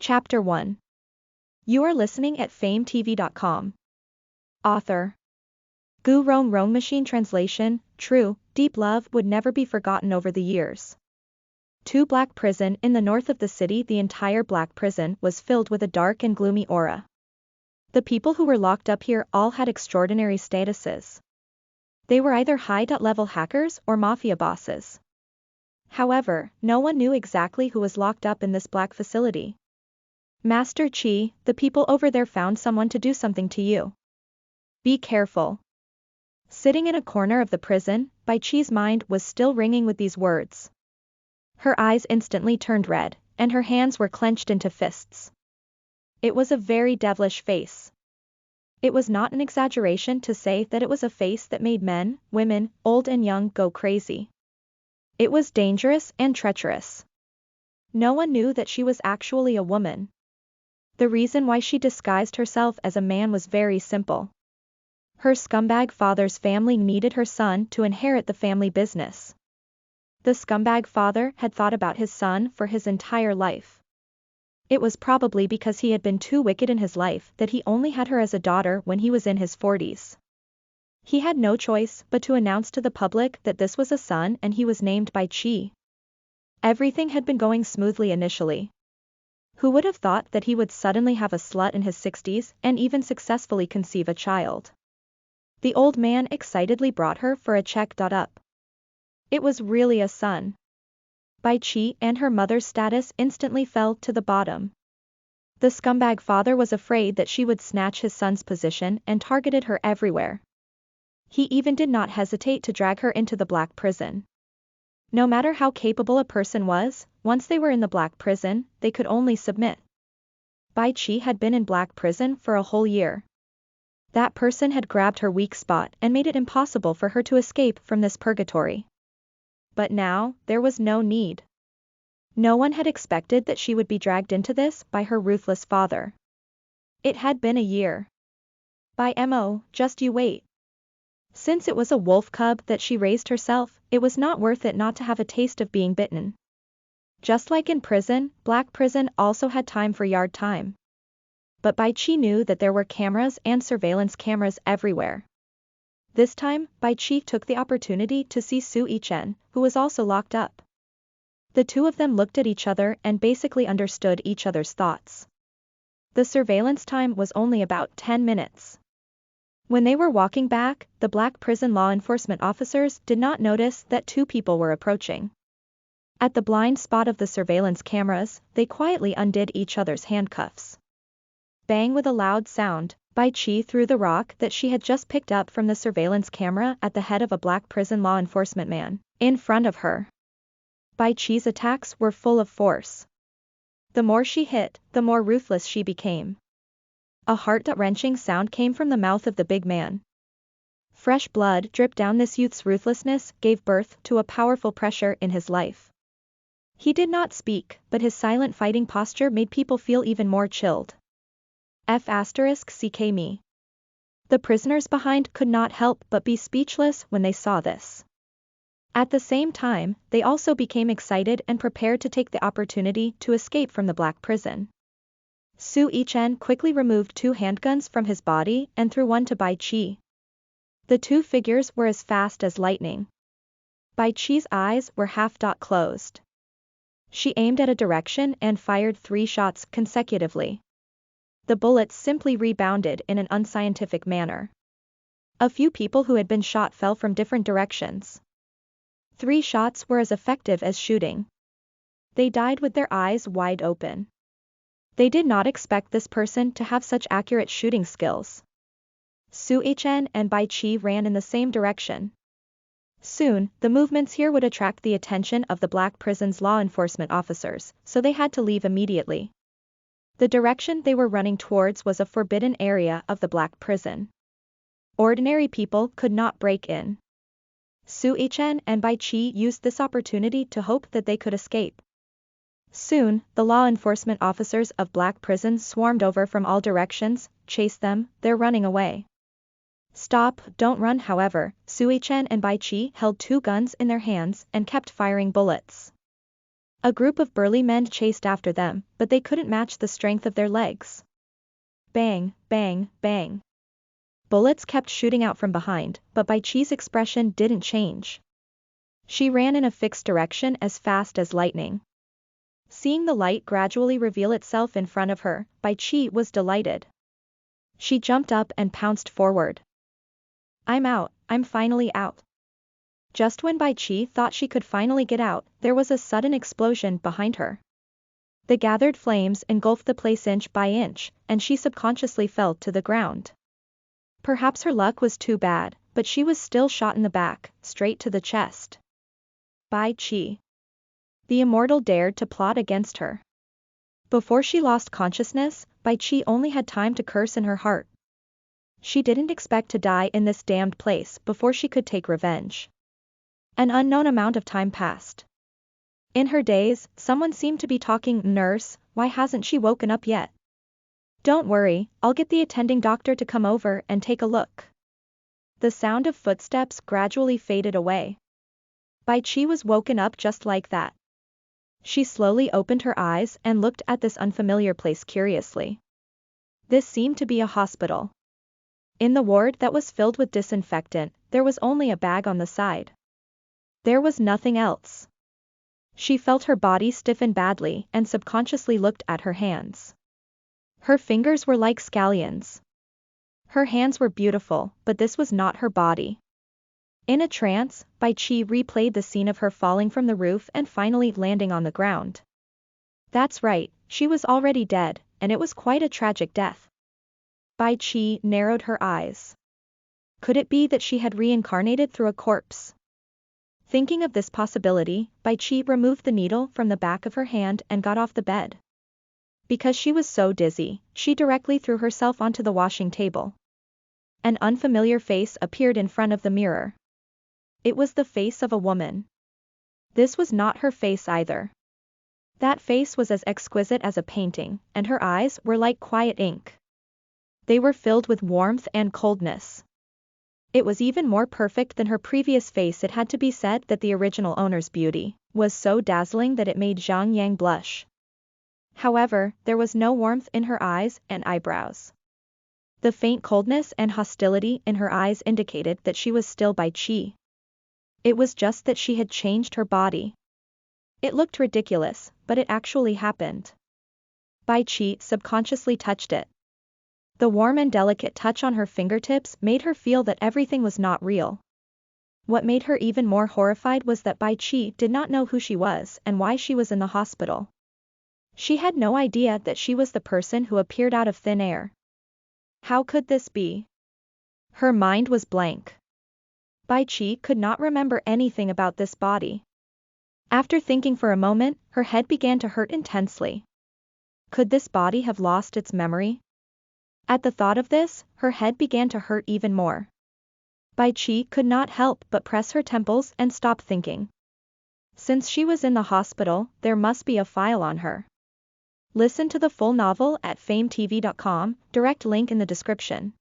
Chapter 1. You are listening at FameTV.com. Author. Gu Rong Machine Translation. True, deep love would never be forgotten over the years. Black Prison. In the north of the city, the entire Black Prison was filled with a dark and gloomy aura. The people who were locked up here all had extraordinary statuses. They were either high-level hackers or mafia bosses. However, no one knew exactly who was locked up in this black facility. Master Chi, the people over there found someone to do something to you. Be careful. Sitting in a corner of the prison, Bai Chi's mind was still ringing with these words. Her eyes instantly turned red, and her hands were clenched into fists. It was a very devilish face. It was not an exaggeration to say that it was a face that made men, women, old and young go crazy. It was dangerous and treacherous. No one knew that she was actually a woman. The reason why she disguised herself as a man was very simple. Her scumbag father's family needed her son to inherit the family business. The scumbag father had thought about his son for his entire life. It was probably because he had been too wicked in his life that he only had her as a daughter when he was in his 40s. He had no choice but to announce to the public that this was a son and he was named Bai Chi. Everything had been going smoothly initially. Who would have thought that he would suddenly have a slut in his 60s and even successfully conceive a child? The old man excitedly brought her for a check-up. It was really a son. Bai Chi and her mother's status instantly fell to the bottom. The scumbag father was afraid that she would snatch his son's position and targeted her everywhere. He even did not hesitate to drag her into the Black Prison. No matter how capable a person was, once they were in the Black Prison, they could only submit. Bai Chi had been in Black Prison for a whole year. That person had grabbed her weak spot and made it impossible for her to escape from this purgatory. But now, there was no need. No one had expected that she would be dragged into this by her ruthless father. It had been a year. By Mo, just you wait. Since it was a wolf cub that she raised herself, it was not worth it not to have a taste of being bitten. Just like in prison, Black Prison also had time for yard time. But Bai Chi knew that there were cameras and surveillance cameras everywhere. This time, Bai Chi took the opportunity to see Su Yichen, who was also locked up. The two of them looked at each other and basically understood each other's thoughts. The surveillance time was only about 10 minutes. When they were walking back, the Black Prison law enforcement officers did not notice that two people were approaching. At the blind spot of the surveillance cameras, they quietly undid each other's handcuffs. Bang! With a loud sound, Bai Chi threw the rock that she had just picked up from the surveillance camera at the head of a Black Prison law enforcement man, in front of her. Bai Chi's attacks were full of force. The more she hit, the more ruthless she became. A heart-wrenching sound came from the mouth of the big man. Fresh blood dripped down. This youth's ruthlessness gave birth to a powerful pressure in his life. He did not speak, but his silent fighting posture made people feel even more chilled. *CK me. The prisoners behind could not help but be speechless when they saw this. At the same time, they also became excited and prepared to take the opportunity to escape from the Black Prison. Su Yichen quickly removed 2 handguns from his body and threw one to Bai Chi. The two figures were as fast as lightning. Bai Chi's eyes were half closed. She aimed at a direction and fired 3 shots consecutively. The bullets simply rebounded in an unscientific manner. A few people who had been shot fell from different directions. 3 shots were as effective as shooting. They died with their eyes wide open. They did not expect this person to have such accurate shooting skills. Su Yichen and Bai Chi ran in the same direction. Soon, the movements here would attract the attention of the Black Prison's law enforcement officers, so they had to leave immediately. The direction they were running towards was a forbidden area of the Black Prison. Ordinary people could not break in. Su Yichen and Bai Chi used this opportunity to hope that they could escape. Soon, the law enforcement officers of Black Prison swarmed over from all directions. Chase them, they're running away. Stop, don't run. However, Su Yichen and Bai Chi held 2 guns in their hands and kept firing bullets. A group of burly men chased after them, but they couldn't match the strength of their legs. Bang, bang, bang. Bullets kept shooting out from behind, but Bai Qi's expression didn't change. She ran in a fixed direction as fast as lightning. Seeing the light gradually reveal itself in front of her, Bai Qi was delighted. She jumped up and pounced forward. I'm out, I'm finally out. Just when Bai Qi thought she could finally get out, there was a sudden explosion behind her. The gathered flames engulfed the place inch by inch, and she subconsciously fell to the ground. Perhaps her luck was too bad, but she was still shot in the back, straight to the chest. Bai Qi. The immortal dared to plot against her. Before she lost consciousness, Bai Qi only had time to curse in her heart. She didn't expect to die in this damned place before she could take revenge. An unknown amount of time passed. In her daze, someone seemed to be talking. Nurse, why hasn't she woken up yet? Don't worry, I'll get the attending doctor to come over and take a look. The sound of footsteps gradually faded away. Bai Qi was woken up just like that. She slowly opened her eyes and looked at this unfamiliar place curiously. This seemed to be a hospital. In the ward that was filled with disinfectant, there was only a bag on the side. There was nothing else. She felt her body stiffen badly and subconsciously looked at her hands. Her fingers were like scallions. Her hands were beautiful, but this was not her body. In a trance, Bai Qi replayed the scene of her falling from the roof and finally landing on the ground. That's right, she was already dead, and it was quite a tragic death. Bai Qi narrowed her eyes. Could it be that she had reincarnated through a corpse? Thinking of this possibility, Bai Qi removed the needle from the back of her hand and got off the bed. Because she was so dizzy, she directly threw herself onto the washing table. An unfamiliar face appeared in front of the mirror. It was the face of a woman. This was not her face either. That face was as exquisite as a painting, and her eyes were like quiet ink. They were filled with warmth and coldness. It was even more perfect than her previous face. It had to be said that the original owner's beauty was so dazzling that it made Zhang Yang blush. However, there was no warmth in her eyes and eyebrows. The faint coldness and hostility in her eyes indicated that she was still Bai Qi. It was just that she had changed her body. It looked ridiculous, but it actually happened. Bai Qi subconsciously touched it. The warm and delicate touch on her fingertips made her feel that everything was not real. What made her even more horrified was that Bai Qi did not know who she was and why she was in the hospital. She had no idea that she was the person who appeared out of thin air. How could this be? Her mind was blank. Bai Qi could not remember anything about this body. After thinking for a moment, her head began to hurt intensely. Could this body have lost its memory? At the thought of this, her head began to hurt even more. Bai Qi could not help but press her temples and stop thinking. Since she was in the hospital, there must be a file on her. Listen to the full novel at FameTV.com, direct link in the description.